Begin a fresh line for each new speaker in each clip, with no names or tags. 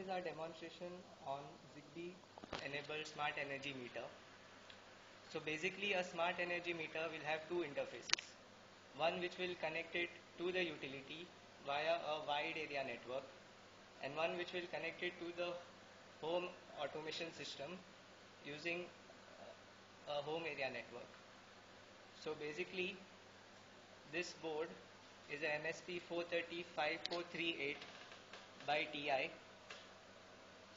is our demonstration on Zigbee enabled smart energy meter. So basically a smart energy meter will have two interfaces. One which will connect it to the utility via a wide area network, and one which will connect it to the home automation system using a home area network. So basically this board is a MSP 4305438 by TI.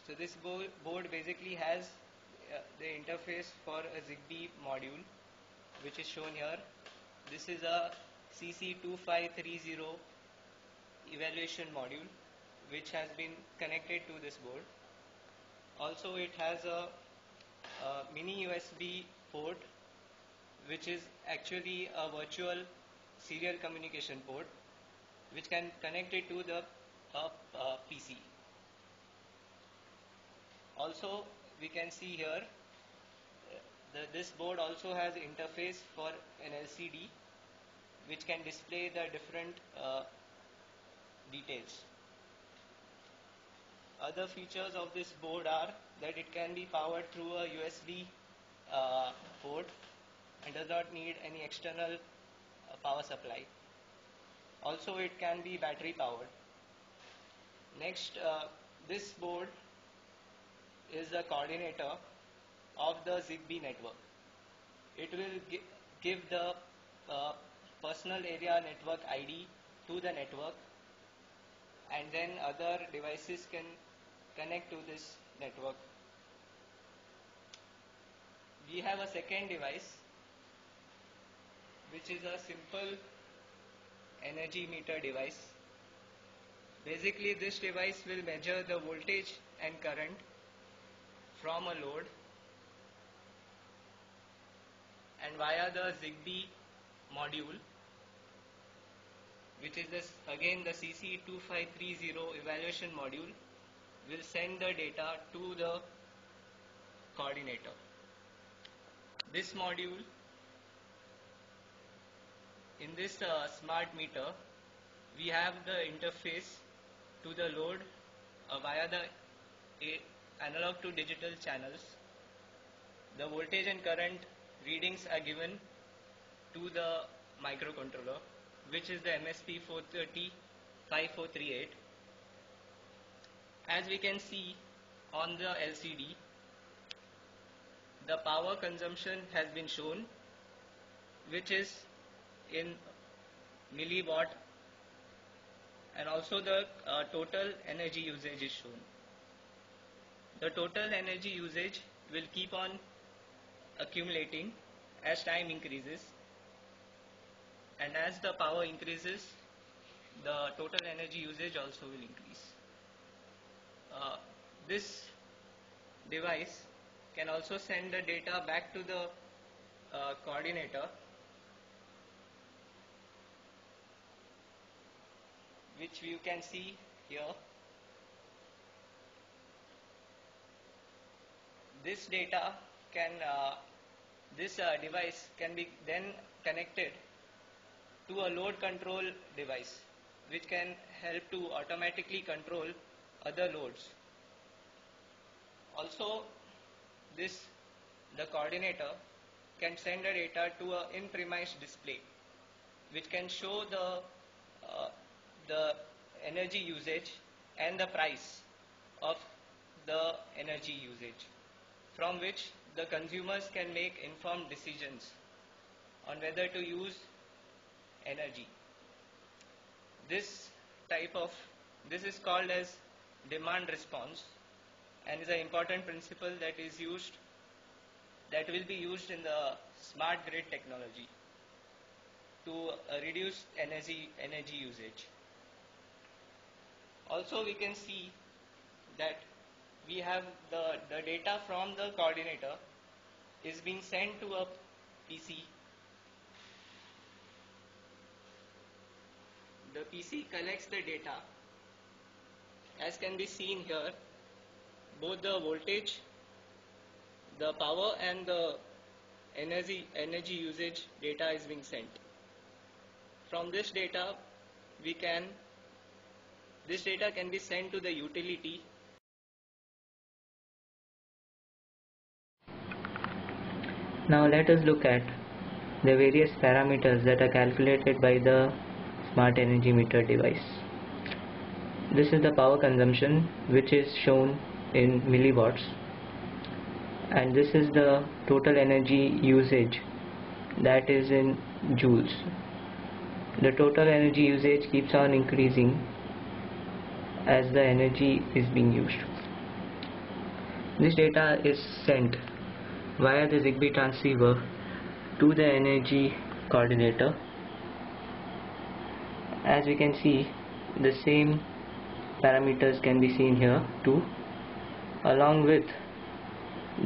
So this board basically has the interface for a Zigbee module, which is shown here. This is a CC2530 evaluation module, which has been connected to this board. Also it has a mini USB port, which is actually a virtual serial communication port, which can connect it to the PC. Also we can see here this board also has interface for an LCD, which can display the different details. Other features of this board are that it can be powered through a USB port and does not need any external power supply. Also it can be battery powered. Next, this board is the coordinator of the Zigbee network. It will give the personal area network ID to the network, and then other devices can connect to this network. We have a second device, which is a simple energy meter device. Basically this device will measure the voltage and current from a load, and via the Zigbee module, which is this again the CC2530 evaluation module, will send the data to the coordinator. This module, in this smart meter, we have the interface to the load via the analog to digital channels. The voltage and current readings are given to the microcontroller, which is the MSP 4305438. As we can see on the LCD, the power consumption has been shown, which is in milliwatt, and also the total energy usage is shown. The total energy usage will keep on accumulating as time increases, and as the power increases, the total energy usage also will increase. This device can also send the data back to the coordinator, which you can see here. This data can, this device can be then connected to a load control device, which can help to automatically control other loads. Also, the coordinator can send the data to an in-premise display, which can show the energy usage and the price of the energy usage, from which the consumers can make informed decisions on whether to use energy. This is called as demand response, and is an important principle that will be used in the smart grid technology to reduce energy usage. Also we can see that we have the data from the coordinator is being sent to a PC. The PC collects the data. As can be seen here, both the voltage, the power and the energy usage data is being sent. From this data, this data can be sent to the utility
Now let us look at the various parameters that are calculated by the smart energy meter device. This is the power consumption, which is shown in milliwatts, and this is the total energy usage, that is in joules. The total energy usage keeps on increasing as the energy is being used. This data is sent via the Zigbee transceiver to the energy coordinator. As we can see, the same parameters can be seen here too, along with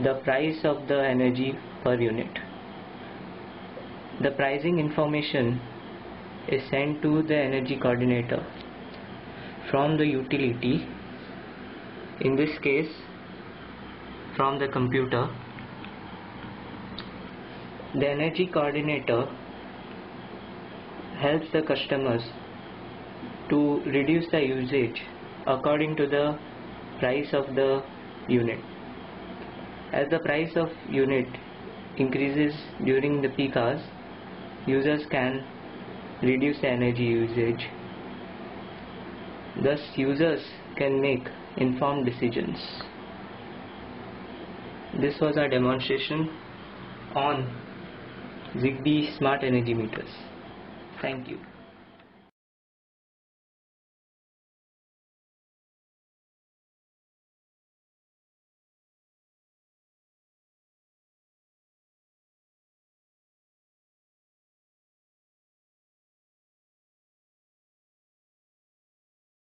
the price of the energy per unit. The pricing information is sent to the energy coordinator from the utility, in this case from the computer. The energy coordinator helps the customers to reduce the usage according to the price of the unit. As the price of unit increases during the peak hours, users can reduce the energy usage. Thus, users can make informed decisions. This was our demonstration on Zigbee smart energy meters. Thank you.